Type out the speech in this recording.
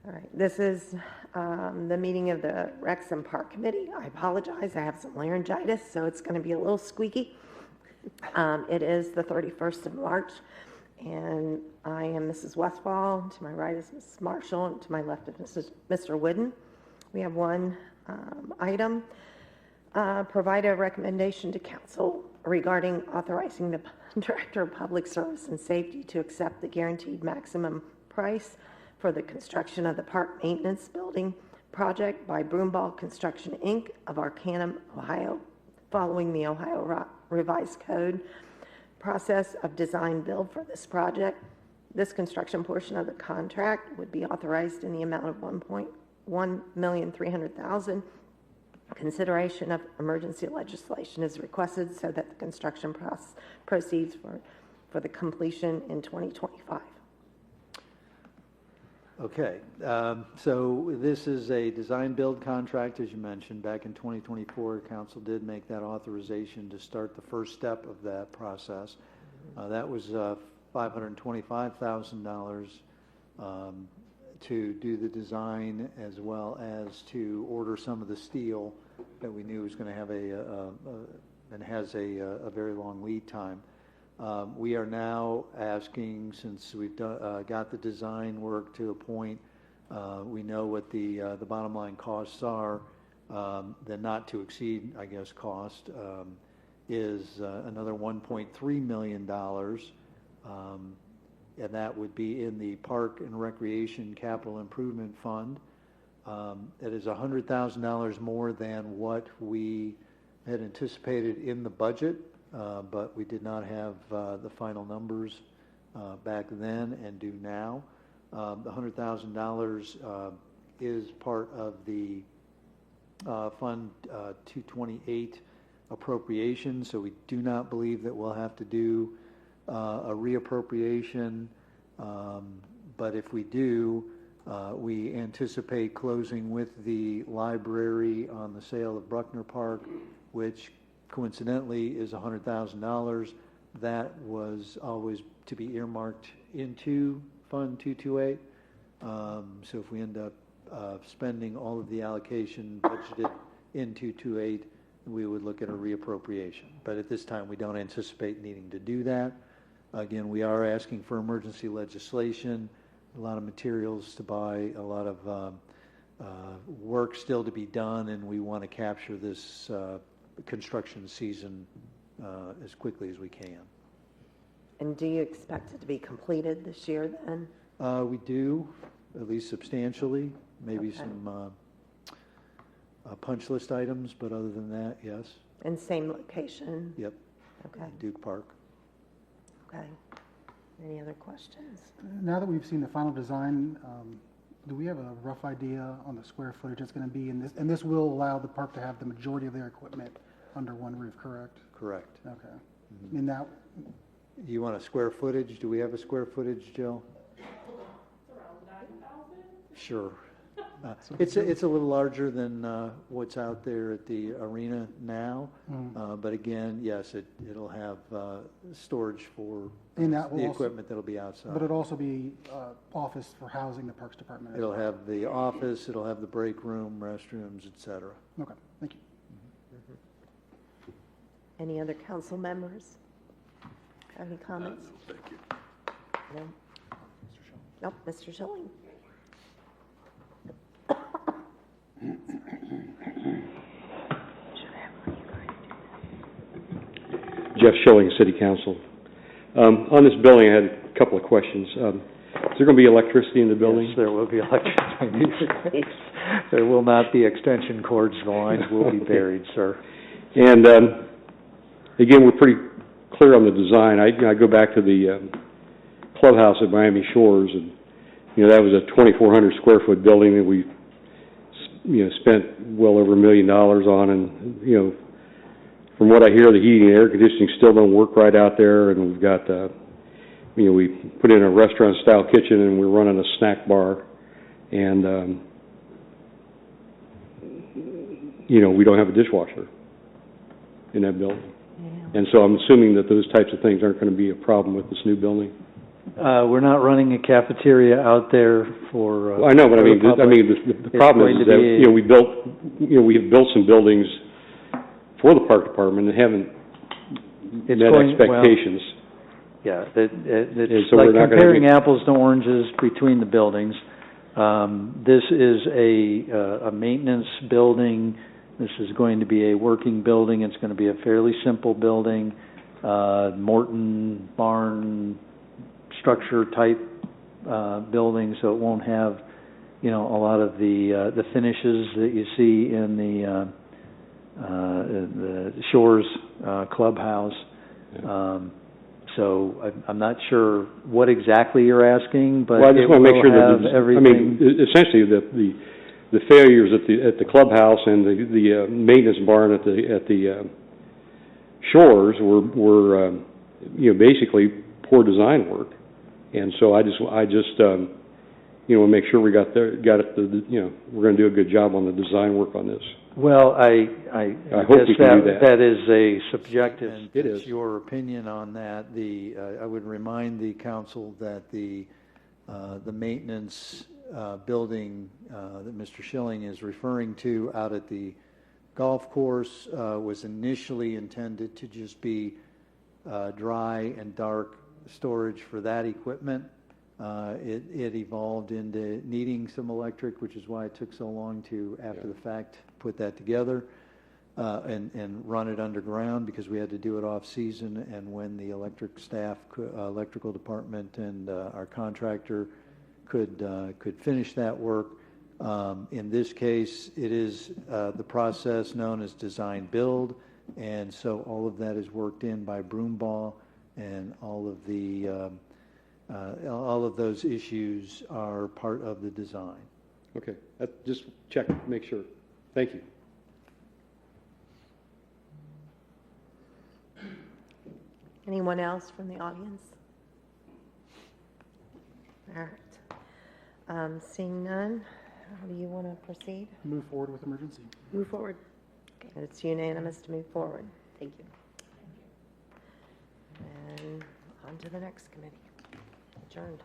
All right, this is the meeting of the Recs and Park Committee. I apologize, I have some laryngitis, so it's going to be a little squeaky. It is the 31st of March, and I am Mrs. Westfall. To my right is Mrs. Marshall, and to my left is Mr. Wooden. We have one item. Provide a recommendation to council regarding authorizing the Director of Public Service and Safety to accept the guaranteed maximum price for the construction of the park maintenance building project by Broomball Construction, Inc. of Arcanum, Ohio, following the Ohio Revised Code process of design build for this project. This construction portion of the contract would be authorized in the amount of $1,300,000. Consideration of emergency legislation is requested so that the construction proceeds for the completion in 2025. Okay, so this is a design build contract, as you mentioned. Back in 2024, Council did make that authorization to start the first step of that process. That was $525,000 to do the design, as well as to order some of the steel that we knew was going to have and has a very long lead time. We are now asking, since we've got the design work to a point, we know what the bottom line costs are, the not to exceed, I guess, cost is another $1.3 million, and that would be in the Park and Recreation Capital Improvement Fund. It is $100,000 more than what we had anticipated in the budget. But we did not have the final numbers back then and do now. The $100,000 is part of the Fund 228 appropriation, so we do not believe that we'll have to do a reappropriation, but if we do, we anticipate closing with the library on the sale of Bruckner Park, which coincidentally is $100,000. That was always to be earmarked into Fund 228. So if we end up spending all of the allocation budgeted in 228, we would look at a reappropriation. But at this time, we don't anticipate needing to do that. Again, we are asking for emergency legislation, a lot of materials to buy, a lot of work still to be done, and we want to capture this construction season as quickly as we can. And do you expect it to be completed this year then? We do, at least substantially, maybe some punch list items, but other than that, yes. And same location? Yep. Okay. Duke Park. Okay. Any other questions? Now that we've seen the final design, do we have a rough idea on the square footage it's going to be in this? And this will allow the park to have the majority of their equipment under one roof, correct? Correct. Okay. Mm-hmm. And that. You want a square footage? Do we have a square footage, Jill? It's around 9,000. Sure. It's a little larger than what's out there at the arena now, but again, yes, it'll have storage for the equipment that'll be outside. But it'll also be office for housing the Parks Department. It'll have the office, it'll have the break room, restrooms, etc. Okay, thank you. Any other council members have any comments? No, thank you. No. Nope, Mr. Schilling. Jeff Schilling, City Council. On this building, I had a couple of questions. Is there going to be electricity in the building? Yes, there will be electricity. There will not be extension cords. The lines will be buried, sir. And again, we're pretty clear on the design. I go back to the clubhouse at Miami Shores, and that was a 2,400 square foot building that we spent well over $1 million on, and from what I hear, the heating and air conditioning still don't work right out there, and we've got we put in a restaurant style kitchen, and we're running a snack bar, and we don't have a dishwasher in that building. Yeah. And so I'm assuming that those types of things aren't going to be a problem with this new building. We're not running a cafeteria out there for. Well, I know, but I mean, for the public. the It's problem going is to that, be a- we have built some buildings for the park department that haven't It's met going- well, expectations. Yeah, And it's so we're like not gonna comparing get- apples to oranges between the buildings. This is a maintenance building. This is going to be a working building. It's going to be a fairly simple building, Morton barn structure type building, so it won't have, a lot of the finishes that you see in the Shores clubhouse. So I'm not sure what exactly you're asking, but Well, I just it want to make will sure have that, everything. essentially, the failures at the clubhouse and the maintenance barn at the Shores were basically poor design work. And so I just want to make sure we got it, we're going to do a good job on the design work on this. Well, I hope we guess can do that. that is a subjective. And It it's is. your opinion on that. I would remind the council that the maintenance building that Mr. Schilling is referring to out at the golf course was initially intended to just be dry and dark storage for that equipment. It evolved into needing some electric, which is why it took so long to, after the fact, put that together and run it underground, because we had to do it off-season, and when the electrical department and our contractor could finish that work. In this case, it is the process known as design-build, and so all of that is worked in by Broomball, and all of those issues are part of the design. Okay, just check, make sure. Thank you. Anyone else from the audience? All right. Seeing none, how do you want to proceed? Move forward with emergency. Move forward. Okay, it's unanimous to move forward. Thank you. And on to the next committee. Adjourned.